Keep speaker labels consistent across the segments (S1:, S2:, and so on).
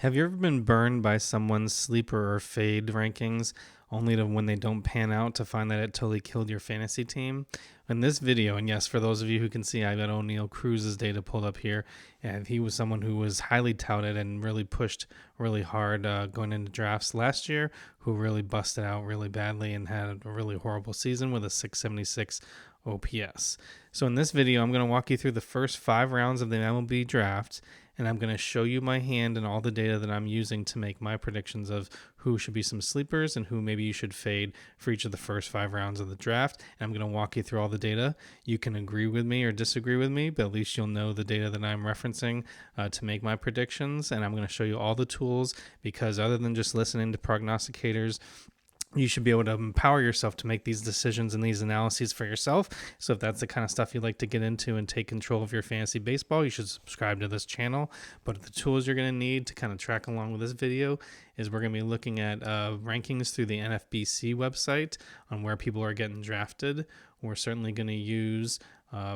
S1: Have you ever been burned by someone's sleeper or fade rankings only to when they don't pan out to find that it totally killed your fantasy team? In this video, and yes, for those of you who can see, I've got O'Neil Cruz's data pulled up here, and he was someone who was highly touted and really pushed really hard going into drafts last year, who really busted out really badly and had a really horrible season with a 676 OPS. So in this video, I'm going to walk you through the first 5 rounds of the MLB draft, and I'm going to show you my hand and all the data that I'm using to make my predictions of who should be some sleepers and who maybe you should fade for each of the first 5 rounds of the draft. And I'm going to walk you through all the data. You can agree with me or disagree with me, but at least you'll know the data that I'm referencing to make my predictions. And I'm going to show you all the tools, because other than just listening to prognosticators, you should be able to empower yourself to make these decisions and these analyses for yourself. So if that's the kind of stuff you like to get into and take control of your fantasy baseball, you should subscribe to this channel. But the tools you're going to need to kind of track along with this video is we're going to be looking at rankings through the NFBC website on where people are getting drafted. We're certainly going to use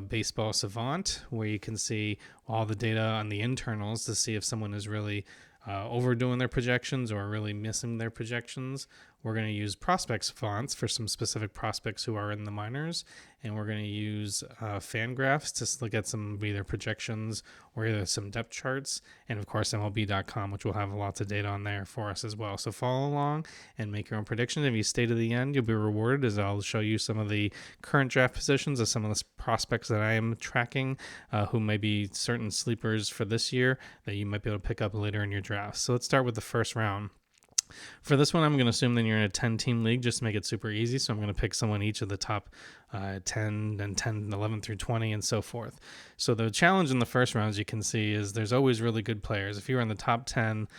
S1: Baseball Savant, where you can see all the data on the internals to see if someone is really overdoing their projections or really missing their projections. We're going to use prospects fonts for some specific prospects who are in the minors, and we're going to use Fangraphs to look at some either projections or either some depth charts, and of course MLB.com, which will have lots of data on there for us as well. So follow along and make your own predictions. If you stay to the end, you'll be rewarded, as I'll show you some of the current draft positions of some of the prospects that I am tracking, who may be certain sleepers for this year that you might be able to pick up later in your draft. So let's start with the first round. For this one, I'm going to assume that you're in a 10-team league just to make it super easy. So I'm going to pick someone each of the top 10 and 10, 11 through 20 and so forth. So the challenge in the first round, as you can see, is there's always really good players. If you're in the top 10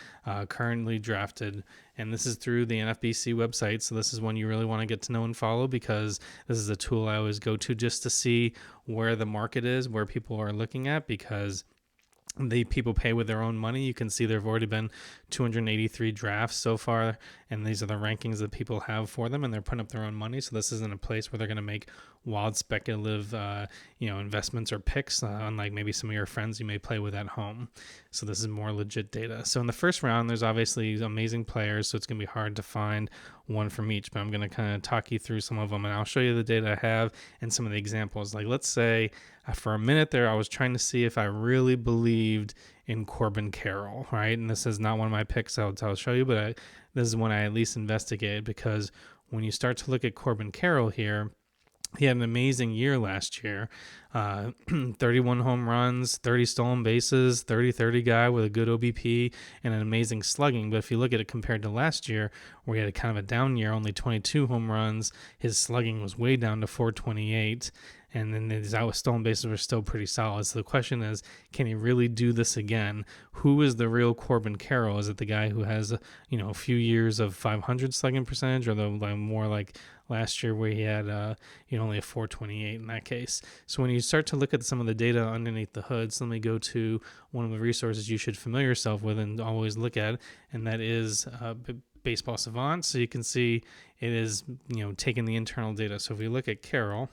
S1: currently drafted, and this is through the NFBC website, so this is one you really want to get to know and follow, because this is a tool I always go to just to see where the market is, where people are looking at, because the people pay with their own money. You can see there have already been 283 drafts so far, and these are the rankings that people have for them, and they're putting up their own money. So this isn't a place where they're going to make wild speculative investments or picks, unlike maybe some of your friends you may play with at home. So this is more legit data. So in the first round, there's obviously amazing players, so it's going to be hard to find one from each, but I'm going to kind of talk you through some of them, and I'll show you the data I have and some of the examples. Like, let's say for a minute there, I was trying to see if I really believed in Corbin Carroll, right? And this is not one of my picks I'll show you, but this is one I at least investigated, because when you start to look at Corbin Carroll here, he had an amazing year last year. 31 home runs, 30 stolen bases, 30-30 guy with a good OBP and an amazing slugging. But if you look at it compared to last year, where he had a kind of a down year, only 22 home runs, his slugging was way down to 428. And then his out with stolen bases were still pretty solid. So the question is, can he really do this again? Who is the real Corbin Carroll? Is it the guy who has a few years of 500 slugging percentage, or the more like last year where he had only a 428 in that case? So when you start to look at some of the data underneath the hood, so let me go to one of the resources you should familiar yourself with and always look at, and that is Baseball Savant. So you can see it is taking the internal data. So if we look at Carroll,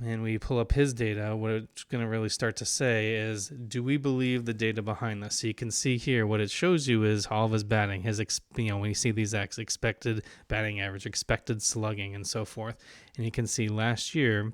S1: and we pull up his data, what it's going to really start to say is, do we believe the data behind this? So you can see here, what it shows you is all of his batting, his, when you see these expected batting average, expected slugging, and so forth. And you can see last year,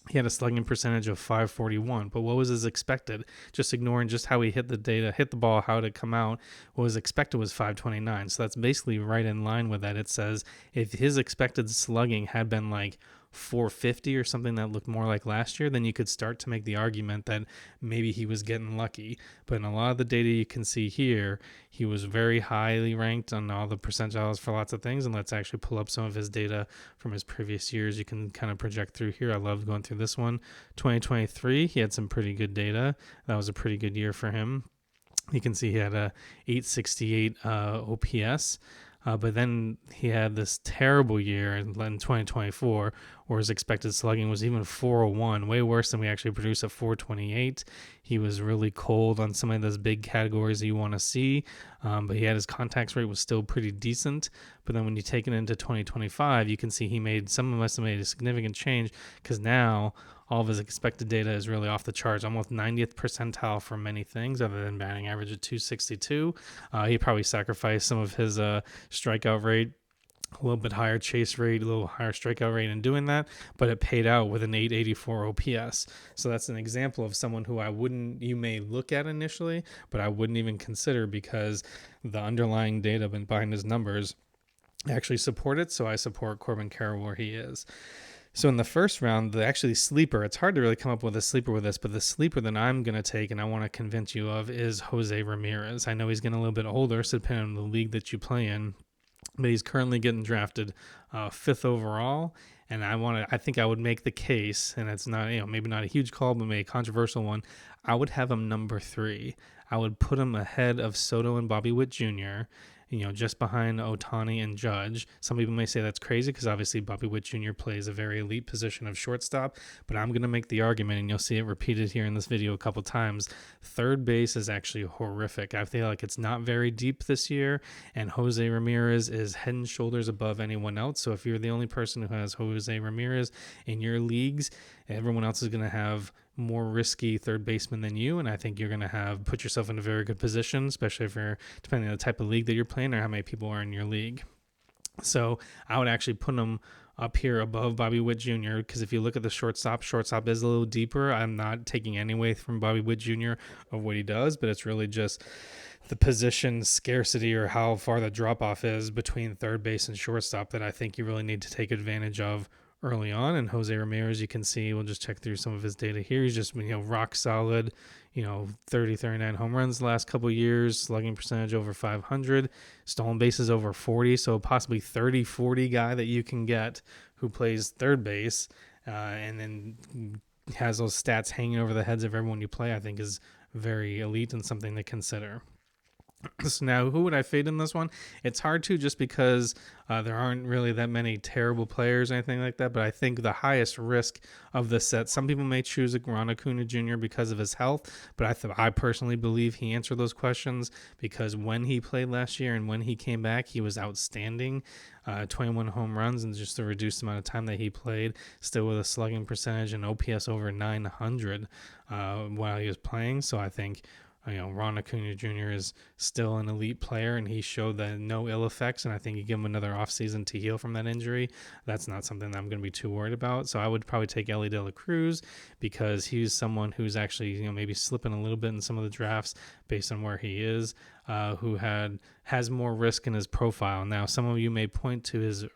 S1: he had a slugging percentage of 541, but what was his expected? Just ignoring just how he hit the data, hit the ball, how did it come out, what was expected was 529. So that's basically right in line with that. It says if his expected slugging had been like 450 or something that looked more like last year, then you could start to make the argument that maybe he was getting lucky. But in a lot of the data you can see here, he was very highly ranked on all the percentiles for lots of things. And let's actually pull up some of his data from his previous years. You can kind of project through here. I love going through this one. 2023, he had some pretty good data. That was a pretty good year for him. You can see he had a 868 OPS. But then he had this terrible year in 2024, where his expected slugging was even 401, way worse than we actually produced at 428. He was really cold on some of those big categories that you want to see, but he had his contacts rate was still pretty decent. But then when you take it into 2025, you can see he made, some of us have made a significant change, because now All of his expected data is really off the charts, almost 90th percentile for many things other than batting average of 262. He probably sacrificed some of his strikeout rate, a little bit higher chase rate, a little higher strikeout rate in doing that, but it paid out with an 884 OPS. So that's an example of someone who you may look at initially, but I wouldn't even consider, because the underlying data behind his numbers actually support it. So I support Corbin Carroll where he is. So in the first round, the actually sleeper, it's hard to really come up with a sleeper with this, but the sleeper that I'm going to take and I want to convince you of is Jose Ramirez. I know he's getting a little bit older, so depending on the league that you play in, but he's currently getting drafted 5th overall. And I think I would make the case, and it's not, maybe not a huge call, but maybe a controversial one. I would have him number 3. I would put him ahead of Soto and Bobby Witt Jr., just behind Ohtani and Judge. Some people may say that's crazy because obviously Bobby Witt Jr. plays a very elite position of shortstop, but I'm going to make the argument, and you'll see it repeated here in this video a couple times. Third base is actually horrific. I feel like it's not very deep this year, and Jose Ramirez is head and shoulders above anyone else. So if you're the only person who has Jose Ramirez in your leagues, everyone else is going to have more risky third baseman than you, and I think you're going to put yourself in a very good position, especially if you're, depending on the type of league that you're playing or how many people are in your league. So I would actually put him up here above Bobby Witt Jr. because if you look at the shortstop is a little deeper. I'm not taking any away from Bobby Witt Jr. of what he does, but it's really just the position scarcity or how far the drop off is between third base and shortstop that I think you really need to take advantage of early on. And Jose Ramirez, you can see, we'll just check through some of his data here. He's just, rock solid, 30, 39 home runs the last couple of years, slugging percentage over 500, stolen bases over 40. So possibly 30, 40 guy that you can get who plays third base and then has those stats hanging over the heads of everyone you play, I think is very elite and something to consider. So now, who would I fade in this one? It's hard to, just because there aren't really that many terrible players or anything like that, but I think the highest risk of the set, some people may choose Ron Acuna Jr. because of his health, but I personally believe he answered those questions, because when he played last year and when he came back, he was outstanding. 21 home runs in just the reduced amount of time that he played, still with a slugging percentage and OPS over 900 while he was playing. So I think Ron Acuna Jr. is still an elite player, and he showed that no ill effects, and I think you give him another offseason to heal from that injury. That's not something that I'm going to be too worried about. So I would probably take Elly De La Cruz, because he's someone who's actually, maybe slipping a little bit in some of the drafts based on where he is, who has more risk in his profile. Now, some of you may point to his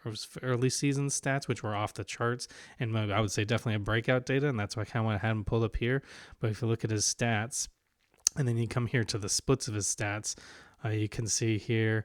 S1: early season stats, which were off the charts, and I would say definitely a breakout data, and that's why I kind of want to have him pulled up here. But if you look at his stats, and then you come here to the splits of his stats, you can see here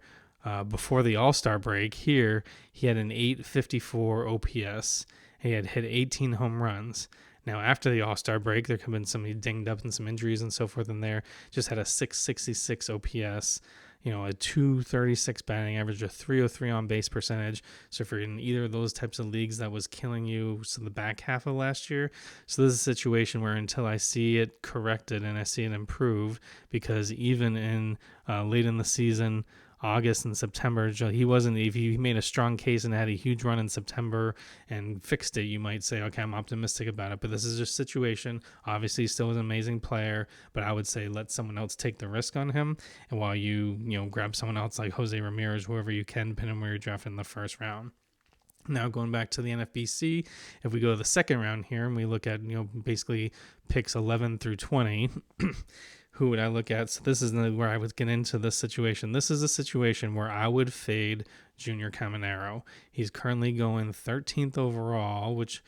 S1: before the All-Star break here, he had an 854 OPS. He had hit 18 home runs. Now, after the All-Star break, there could have been some, he dinged up and some injuries and so forth in there. Just had a 666 OPS, a 236 batting average, a 303 on base percentage. So if you're in either of those types of leagues, that was killing you the back half of last year. So this is a situation where until I see it corrected and I see it improved, because even in late in the season, August and September, he wasn't, if he made a strong case and had a huge run in September and fixed it, you might say, okay, I'm optimistic about it. But this is just a situation. Obviously, he still is an amazing player, but I would say let someone else take the risk on him. And while you grab someone else like Jose Ramirez, whoever you can, depending on where you're drafting in the first round. Now, going back to the NFBC, if we go to the second round here and we look at, basically picks 11 through 20, who would I look at? So this is where I would get into this situation. This is a situation where I would fade Junior Caminero. He's currently going 13th overall, which,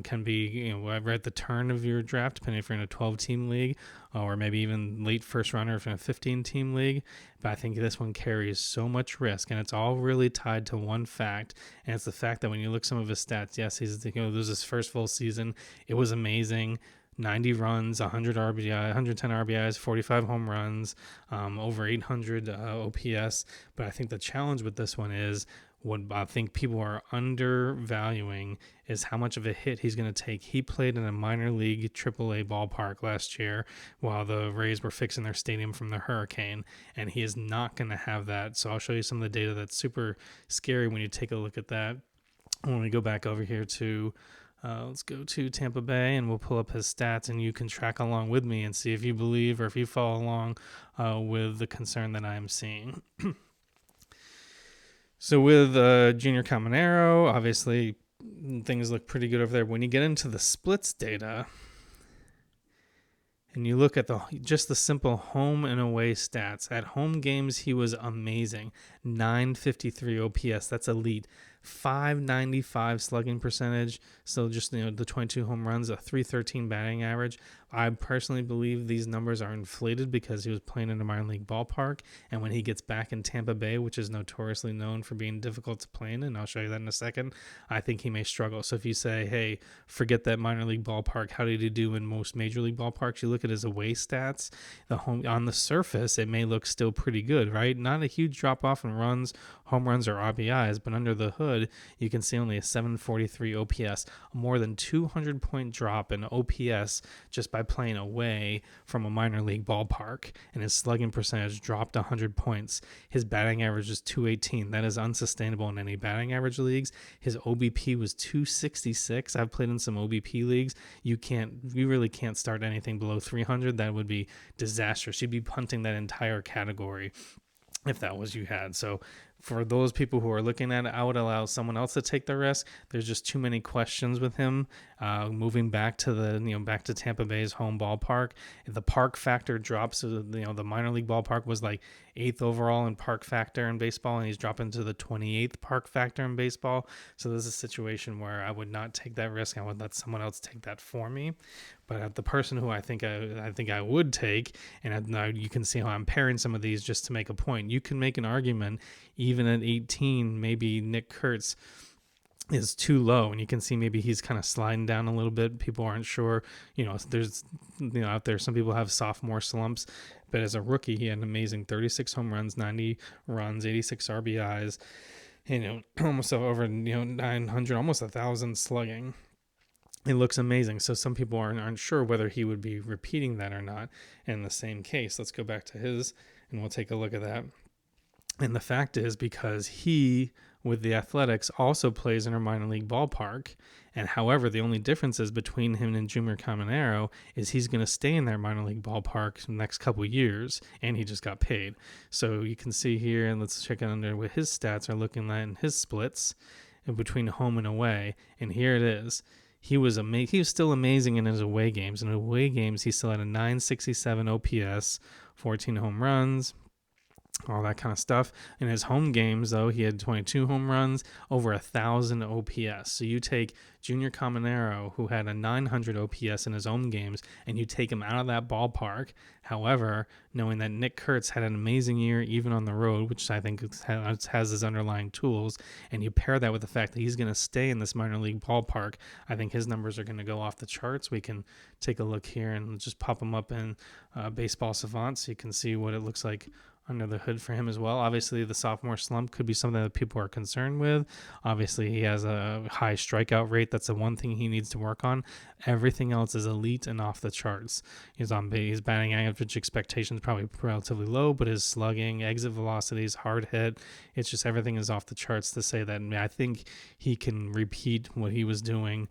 S1: can be, right at the turn of your draft, depending if you're in a 12-team league or maybe even late first rounder if you're in a 15-team league. But I think this one carries so much risk, and it's all really tied to one fact, and it's the fact that when you look some of his stats, yes, he's, this is his first full season. It was amazing. 90 runs, 100 RBI, 110 RBIs, 45 home runs, over 800 OPS. But I think the challenge with this one is what I think people are undervaluing is how much of a hit he's going to take. He played in a minor league AAA ballpark last year while the Rays were fixing their stadium from the hurricane, and he is not going to have that. So I'll show you some of the data that's super scary when you take a look at that. When we go back over here to Let's go to Tampa Bay and we'll pull up his stats, and you can track along with me and see if you believe or if you follow along with the concern that I'm seeing. So with Junior Caminero, obviously things look pretty good over there. When you get into the splits data and you look at just the simple home and away stats, at home games he was amazing. 953 OPS, that's elite. 595 slugging percentage, so just the 22 home runs, a 313 batting average. I personally believe these numbers are inflated because he was playing in a minor league ballpark, and when he gets back in Tampa Bay, which is notoriously known for being difficult to play in, and I'll show you that in a second, I think he may struggle. So if you say, hey, forget that minor league ballpark, how did he do in most major league ballparks? You look at his away stats, the home on the surface, it may look still pretty good, right? Not a huge drop off in runs, home runs, or RBIs, but under the hood, you can see only a 743 OPS, a more than 200-point drop in OPS just by playing away from a minor league ballpark, and his slugging percentage dropped 100 points. His batting average is 218. That is unsustainable in any batting average leagues. His OBP was 266. I've played in some OBP leagues. You really can't start anything below 300. That would be disastrous. You'd be punting that entire category if that was you had. So for those people who are looking at it, I would allow someone else to take the risk. There's just too many questions with him. Moving back to back to Tampa Bay's home ballpark, the park factor drops. So, the minor league ballpark was like 8th overall in park factor in baseball, and he's dropping to the 28th park factor in baseball. So this is a situation where I would not take that risk. I would let someone else take that for me. But the person who I think I would take, and now you can see how I'm pairing some of these just to make a point. You can make an argument, even at 18, maybe Nick Kurtz is too low, and you can see maybe he's kind of sliding down a little bit. People aren't sure, there's out there, some people have sophomore slumps, but as a rookie he had an amazing 36 home runs, 90 runs, 86 RBIs, almost over 900, almost 1,000 slugging. It looks amazing. So some people aren't sure whether he would be repeating that or not in the same case. Let's go back to his and we'll take a look at that. And the fact is, because he, with the Athletics, also plays in a minor league ballpark, and however, the only difference is between him and Junior Caminero is he's going to stay in their minor league ballpark the next couple years, and he just got paid. So you can see here, and let's check it under what his stats are looking like in his splits between home and away, and here it is. He was still amazing in his away games. In away games, he still had a 967 OPS, 14 home runs, all that kind of stuff. In his home games, though, he had 22 home runs, over 1,000 OPS. So you take Junior Caminero, who had a 900 OPS in his home games, and you take him out of that ballpark. However, knowing that Nick Kurtz had an amazing year even on the road, which I think has his underlying tools, and you pair that with the fact that he's going to stay in this minor league ballpark, I think his numbers are going to go off the charts. We can take a look here and just pop them up in Baseball Savant so you can see what it looks like under the hood for him as well. Obviously, the sophomore slump could be something that people are concerned with. Obviously, he has a high strikeout rate. That's the one thing he needs to work on. Everything else is elite and off the charts. His batting average expectations probably relatively low, but his slugging, exit velocities, hard hit, it's just everything is off the charts to say that I think he can repeat what he was doing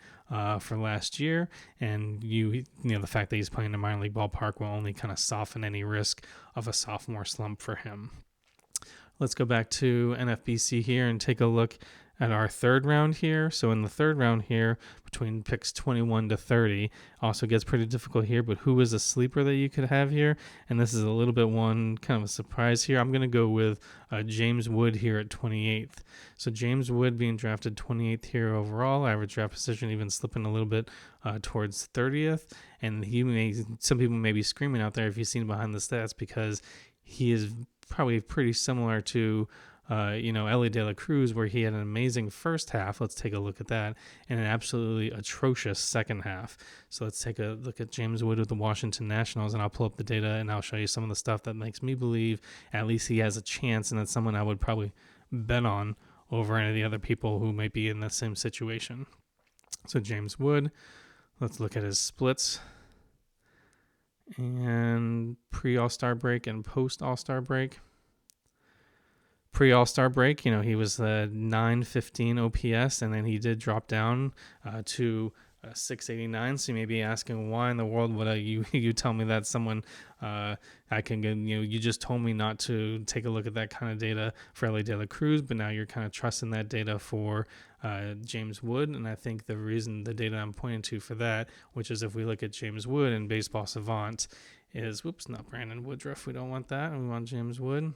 S1: for last year, and the fact that he's playing a minor league ballpark will only kind of soften any risk of a sophomore slump for him. Let's go back to NFBC here and take a look at our third round here. So in the third round here, between picks 21 to 30, also gets pretty difficult here, but who is a sleeper that you could have here? And this is a little bit kind of a surprise here. I'm going to go with James Wood here at 28th. So James Wood being drafted 28th here overall, average draft position even slipping a little bit towards 30th. And some people may be screaming out there if you've seen behind the stats, because he is probably pretty similar to Ellie De La Cruz, where he had an amazing first half. Let's take a look at that, and an absolutely atrocious second half. So let's take a look at James Wood with the Washington Nationals, and I'll pull up the data and I'll show you some of the stuff that makes me believe at least he has a chance, and that's someone I would probably bet on over any of the other people who might be in the same situation. So James Wood, let's look at his splits and pre-All-Star break and post-All-Star break. pre-All-Star break, he was 915 OPS, and then he did drop down to 689. So you may be asking, why in the world would you tell me that someone I can get, you just told me not to take a look at that kind of data for Elly De La Cruz, but now you're kind of trusting that data for James Wood. And I think the data I'm pointing to for that, which is if we look at James Wood and Baseball Savant, is, not Brandon Woodruff. We don't want that. We want James Wood.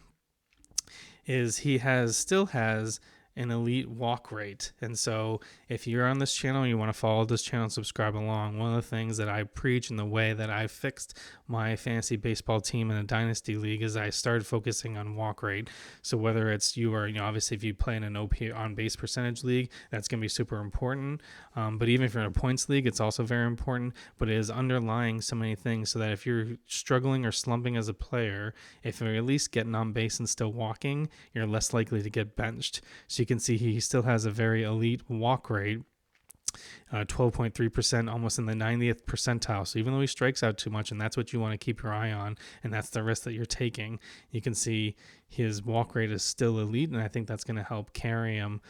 S1: Is he still has an elite walk rate. And so if you're on this channel and you want to follow this channel and subscribe along, one of the things that I preach in the way that I fixed my fantasy baseball team in a dynasty league is I started focusing on walk rate. So whether it's obviously if you play in an OP on base percentage league, that's going to be super important. But even if you're in a points league, it's also very important. But it is underlying so many things so that if you're struggling or slumping as a player, if you're at least getting on base and still walking, you're less likely to get benched. So you can see he still has a very elite walk rate, 12.3%, almost in the 90th percentile. So even though he strikes out too much, and that's what you want to keep your eye on, and that's the risk that you're taking, you can see his walk rate is still elite, and I think that's going to help carry him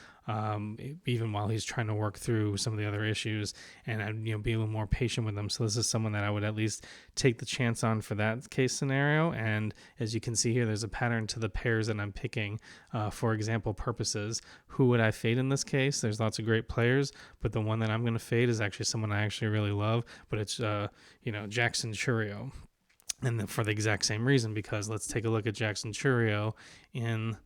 S1: even while he's trying to work through some of the other issues and be a little more patient with them. So this is someone that I would at least take the chance on for that case scenario. And as you can see here, there's a pattern to the pairs that I'm picking for example purposes. Who would I fade in this case? There's lots of great players, but the one that I'm going to fade is actually someone I actually really love, but it's Jackson Chourio. And for the exact same reason, because let's take a look at Jackson Chourio in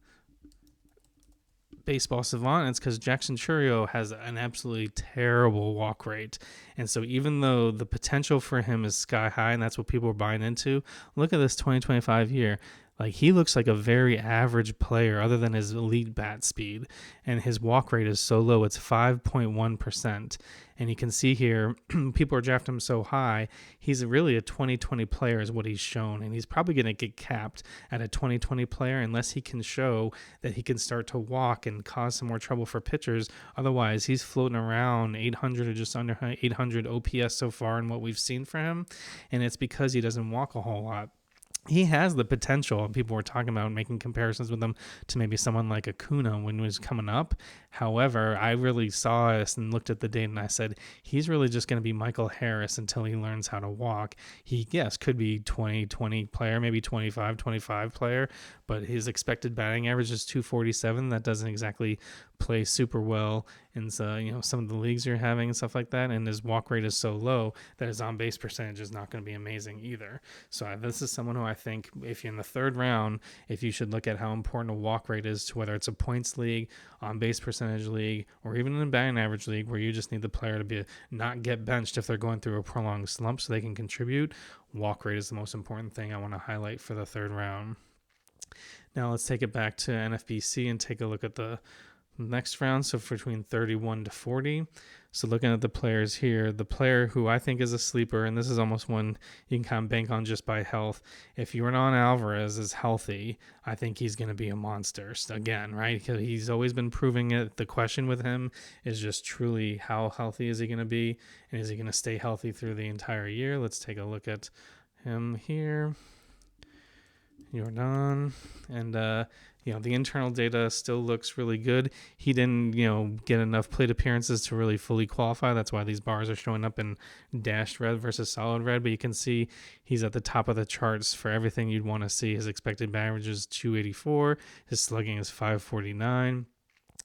S1: Baseball Savant. It's because Jackson Chourio has an absolutely terrible walk rate. And so even though the potential for him is sky high, and that's what people are buying into, look at this 2025 year. Like, he looks like a very average player other than his elite bat speed. And his walk rate is so low, it's 5.1%. And you can see here, people are drafting him so high, he's really a 2020 player is what he's shown. And he's probably going to get capped at a 2020 player unless he can show that he can start to walk and cause some more trouble for pitchers. Otherwise, he's floating around 800 or just under 800 OPS so far in what we've seen for him. And it's because he doesn't walk a whole lot. He has the potential, and people were talking about making comparisons with him to maybe someone like Acuna when he was coming up. However, I really saw this and looked at the data, and I said, he's really just going to be Michael Harris until he learns how to walk. He, yes, could be 20 player, maybe 25 player, but his expected batting average is 247. That doesn't exactly play super well in some of the leagues you're having and stuff like that, and his walk rate is so low that his on-base percentage is not going to be amazing either. So this is someone who I think if you're in the third round, if you should look at how important a walk rate is to whether it's a points league, on-base percentage league, or even in a batting average league where you just need the player to not get benched if they're going through a prolonged slump so they can contribute. Walk rate is the most important thing I want to highlight for the third round. Now let's take it back to NFBC and take a look at the next round, so between 31 to 40. So looking at the players here, the player who I think is a sleeper, and this is almost one you can kind of bank on just by health. If Yordan Alvarez is healthy, I think he's going to be a monster again, right? He's always been proving it. The question with him is just truly how healthy is he going to be, and is he going to stay healthy through the entire year? Let's take a look at him here. Yordan, and the internal data still looks really good. He didn't get enough plate appearances to really fully qualify. That's why these bars are showing up in dashed red versus solid red, but you can see he's at the top of the charts for everything you'd want to see. His expected batting average is 284, his slugging is 549.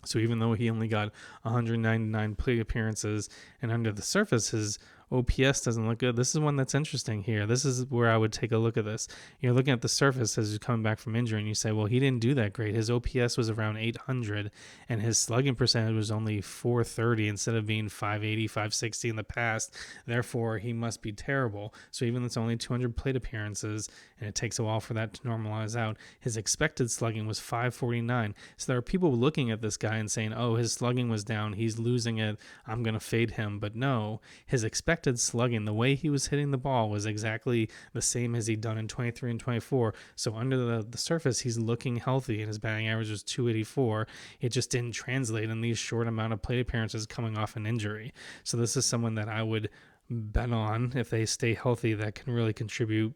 S1: So even though he only got 199 plate appearances, and under the surface his OPS doesn't look good. This is one that's interesting here. This is where I would take a look at this. You're looking at the surface as he's coming back from injury, and you say, well, he didn't do that great. His OPS was around 800, and his slugging percentage was only 430 instead of being 580, 560 in the past. Therefore, he must be terrible. So even though it's only 200 plate appearances, and it takes a while for that to normalize out, his expected slugging was 549. So there are people looking at this guy and saying, oh, his slugging was down. He's losing it. I'm going to fade him. But no, his expected slugging, the way he was hitting the ball was exactly the same as he'd done in 23 and 24. So under the surface, he's looking healthy, and his batting average was 284. It just didn't translate in these short amount of plate appearances coming off an injury. So this is someone that I would bet on if they stay healthy that can really contribute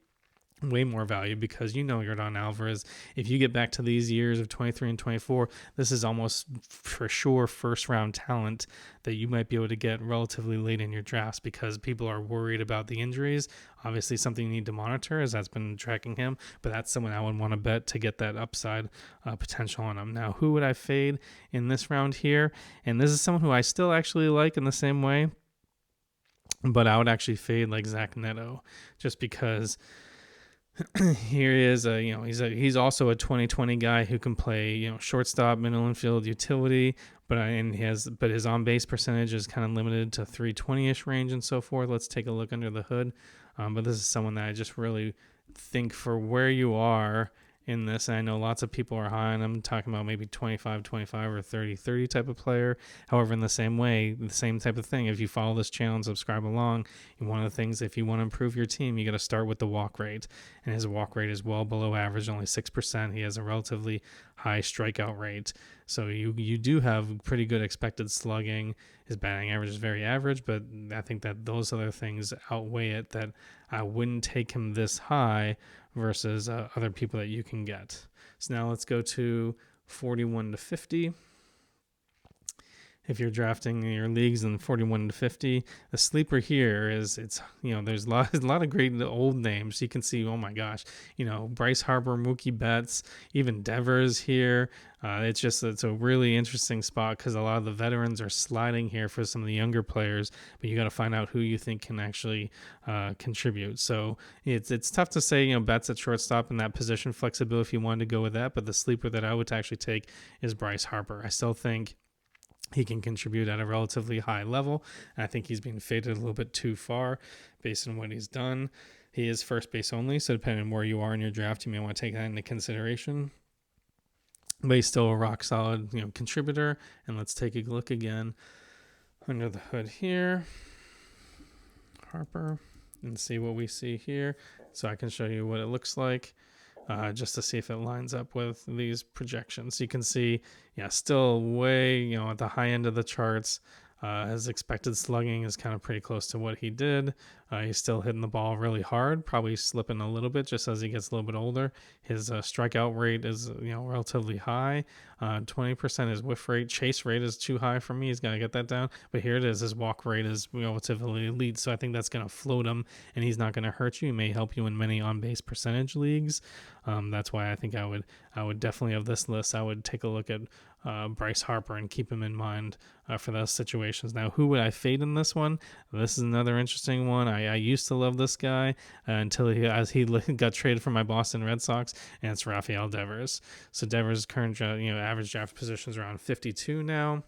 S1: way more value because Yordan Alvarez, if you get back to these years of 23 and 24, this is almost for sure first round talent that you might be able to get relatively late in your drafts because people are worried about the injuries. Obviously something you need to monitor as that's been tracking him, but that's someone I would want to bet to get that upside potential on him. Now, who would I fade in this round here? And this is someone who I still actually like in the same way, but I would actually fade like Zach Neto just because here he is. He's also a 2020 guy who can play shortstop, middle infield, utility, but his on base percentage is kind of limited to 320ish range and so forth. Let's take a look under the hood. But this is someone that I just really think for where you are in this, and I know lots of people are high on him, talking about maybe 25 or 30 type of player. However, in the same way, the same type of thing, if you follow this channel and subscribe along, one of the things, if you want to improve your team, you got to start with the walk rate, and his walk rate is well below average, only 6%. He has a relatively high strikeout rate, so you do have pretty good expected slugging. His batting average is very average, but I think that those other things outweigh it, that I wouldn't take him this high versus other people that you can get. So now let's go to 41 to 50. If you're drafting your leagues in 41 to 50, the sleeper here is there's a lot of great old names. You can see, oh my gosh, Bryce Harper, Mookie Betts, even Devers here. It's a really interesting spot because a lot of the veterans are sliding here for some of the younger players, but you got to find out who you think can actually contribute. So it's tough to say, Betts at shortstop in that position flexibility if you wanted to go with that, but the sleeper that I would actually take is Bryce Harper. I still think he can contribute at a relatively high level. And I think he's being faded a little bit too far based on what he's done. He is first base only, so depending on where you are in your draft, you may want to take that into consideration. But he's still a rock solid, contributor. And let's take a look again under the hood here. Harper, and see what we see here. So I can show you what it looks like. Just to see if it lines up with these projections. You can see, still way, at the high end of the charts. His expected slugging is kind of pretty close to what he did. He's still hitting the ball really hard, probably slipping a little bit just as he gets a little bit older. His strikeout rate is relatively high. 20% is whiff rate. Chase rate is too high for me. He's got to get that down. But here it is. His walk rate is relatively elite, so I think that's going to float him, and he's not going to hurt you. He may help you in many on-base percentage leagues. That's why I think I would definitely, of this list, I would take a look at Bryce Harper and keep him in mind for those situations. Now, who would I fade in this one? This is another interesting one. I used to love this guy until he got traded from my Boston Red Sox, and it's Rafael Devers. So Devers' current average draft position is around 52 now,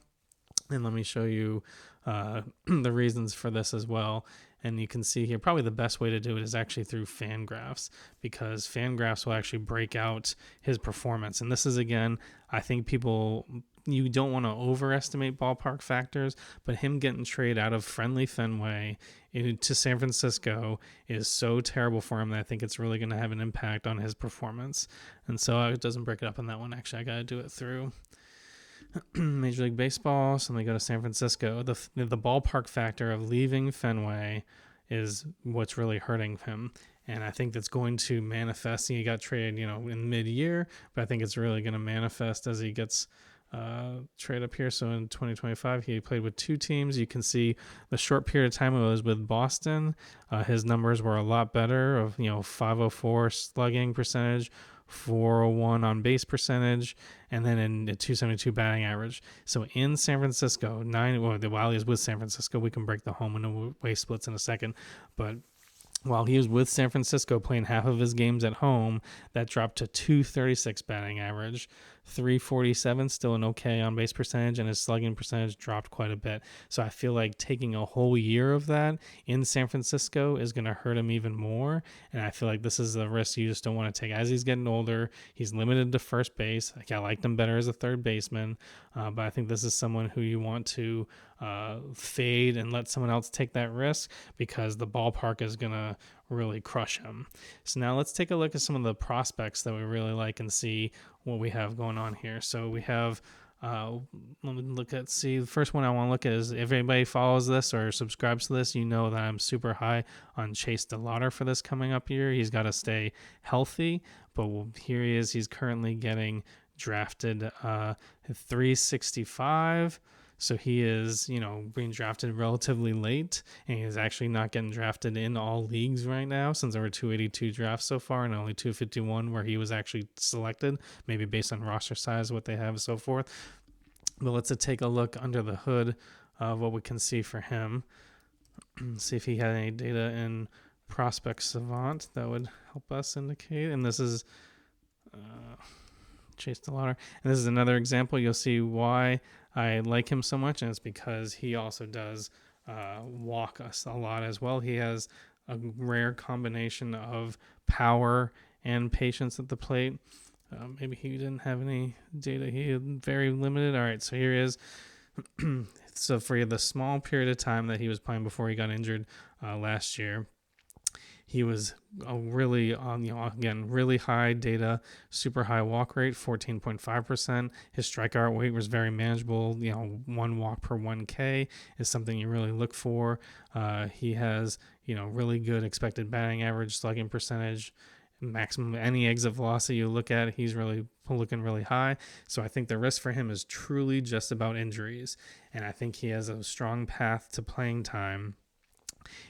S1: and let me show you the reasons for this as well. And you can see here, probably the best way to do it is actually through Fangraphs, because Fangraphs will actually break out his performance. And this is, again, I think you don't want to overestimate ballpark factors, but him getting traded out of friendly Fenway to San Francisco is so terrible for him that I think it's really going to have an impact on his performance. And so it doesn't break it up on that one. Actually, I got to do it through Major League Baseball. So let me go to San Francisco. The ballpark factor of leaving Fenway is what's really hurting him, and I think that's going to manifest. He got traded in mid-year, but I think it's really going to manifest as he gets trade up here. So in 2025 he played with two teams. You can see the short period of time it was with Boston, his numbers were a lot better, of 504 slugging percentage, 401 on base percentage, and then in the 272 batting average. So in San Francisco, while he was with San Francisco, we can break the home and away splits in a second, but while he was with San Francisco playing half of his games at home, that dropped to 236 batting average, 347, still an okay on base percentage, and his slugging percentage dropped quite a bit. So I feel like taking a whole year of that in San Francisco is going to hurt him even more, and I feel like this is a risk you just don't want to take. As he's getting older, he's limited to first base. I liked him better as a third baseman, but I think this is someone who you want to fade and let someone else take that risk, because the ballpark is going to really crush him. So now let's take a look at some of the prospects that we really like and see what we have going on here. So we have Uh, Let me see. The first one I want to look at is if anybody follows this or subscribes to this, you know that I'm super high on Chase DeLauder for this coming up year. He's got to stay healthy, but here he is. He's currently getting drafted 365. So he is, being drafted relatively late, and he's actually not getting drafted in all leagues right now since there were 282 drafts so far and only 251 where he was actually selected, maybe based on roster size, what they have, and so forth. But let's take a look under the hood of what we can see for him. See if he had any data in Prospect Savant that would help us indicate. And this is Chase DeLauder. And this is another example. You'll see why I like him so much, and it's because he also does walk us a lot as well. He has a rare combination of power and patience at the plate. Maybe he didn't have any data. He had very limited. All right, so here he is. So for the small period of time that he was playing before he got injured last year, he was really again, really high data, super high walk rate, 14.5%. His strikeout rate was very manageable. 1 walk per 1K is something you really look for. He has, really good expected batting average, slugging percentage, maximum any exit velocity you look at, he's really looking really high. So I think the risk for him is truly just about injuries. And I think he has a strong path to playing time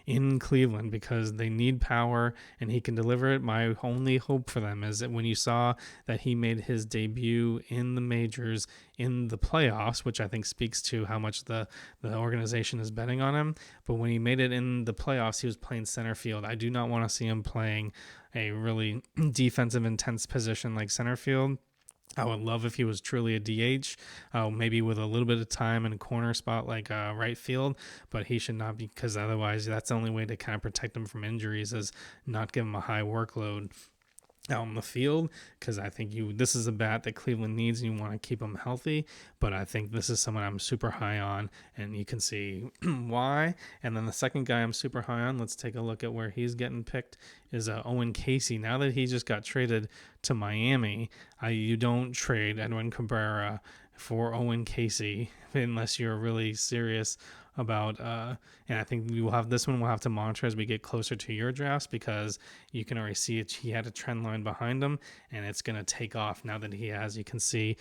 S1: in Cleveland because they need power and he can deliver it. My only hope for them is that when you saw that he made his debut in the majors in the playoffs, which I think speaks to how much the organization is betting on him, but when he made it in the playoffs, he was playing center field. I do not want to see him playing a really defensive intense position like center field. I would love if he was truly a DH, maybe with a little bit of time in a corner spot like right field, but he should not be, because otherwise that's the only way to kind of protect him from injuries is not give him a high workload out in the field, because I think this is a bat that Cleveland needs and you want to keep him healthy. But I think this is someone I'm super high on, and you can see why. And then the second guy I'm super high on, let's take a look at where he's getting picked, is Owen Casey. Now that he just got traded to Miami, you don't trade Edwin Cabrera for Owen Casey unless you're really serious about and I think we'll have to monitor as we get closer to your drafts, because you can already see it. He had a trend line behind him and it's going to take off now that he has. You can see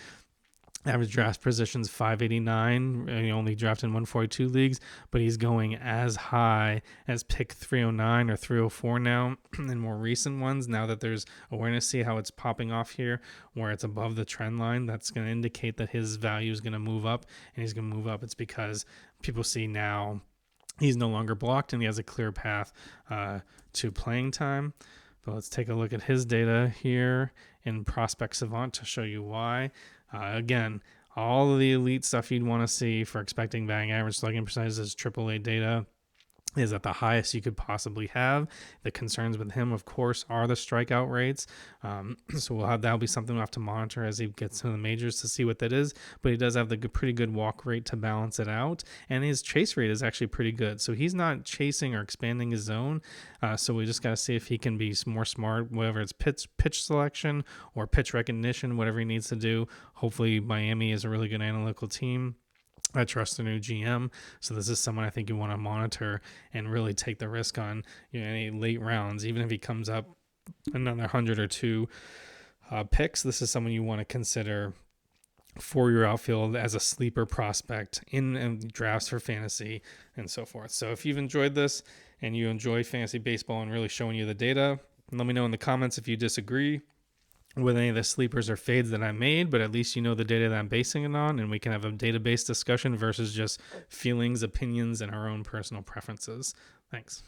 S1: average draft positions 589. He only drafted in 142 leagues, but he's going as high as pick 309 or 304 now in more recent ones. Now that there's awareness, see how it's popping off here where it's above the trend line. That's going to indicate that his value is going to move up, and he's going to move up. It's because people see now he's no longer blocked and he has a clear path to playing time. But let's take a look at his data here in Prospect Savant to show you why. Again, all of the elite stuff you'd want to see for expecting batting average, slugging percentages, AAA data is at the highest you could possibly have. The concerns with him, of course, are the strikeout rates. So that'll be something we'll have to monitor as he gets to the majors to see what that is. But he does have the pretty good walk rate to balance it out, and his chase rate is actually pretty good. So he's not chasing or expanding his zone. So we just got to see if he can be more smart, whether it's pitch selection or pitch recognition, whatever he needs to do. Hopefully, Miami is a really good analytical team. I trust the new GM, so this is someone I think you want to monitor and really take the risk on. Any late rounds, even if he comes up another 100 or 2 picks, this is someone you want to consider for your outfield as a sleeper prospect in drafts for fantasy and so forth. So if you've enjoyed this and you enjoy fantasy baseball and really showing you the data, let me know in the comments if you disagree with any of the sleepers or fades that I made, but at least you know the data that I'm basing it on, and we can have a database discussion versus just feelings, opinions, and our own personal preferences. Thanks.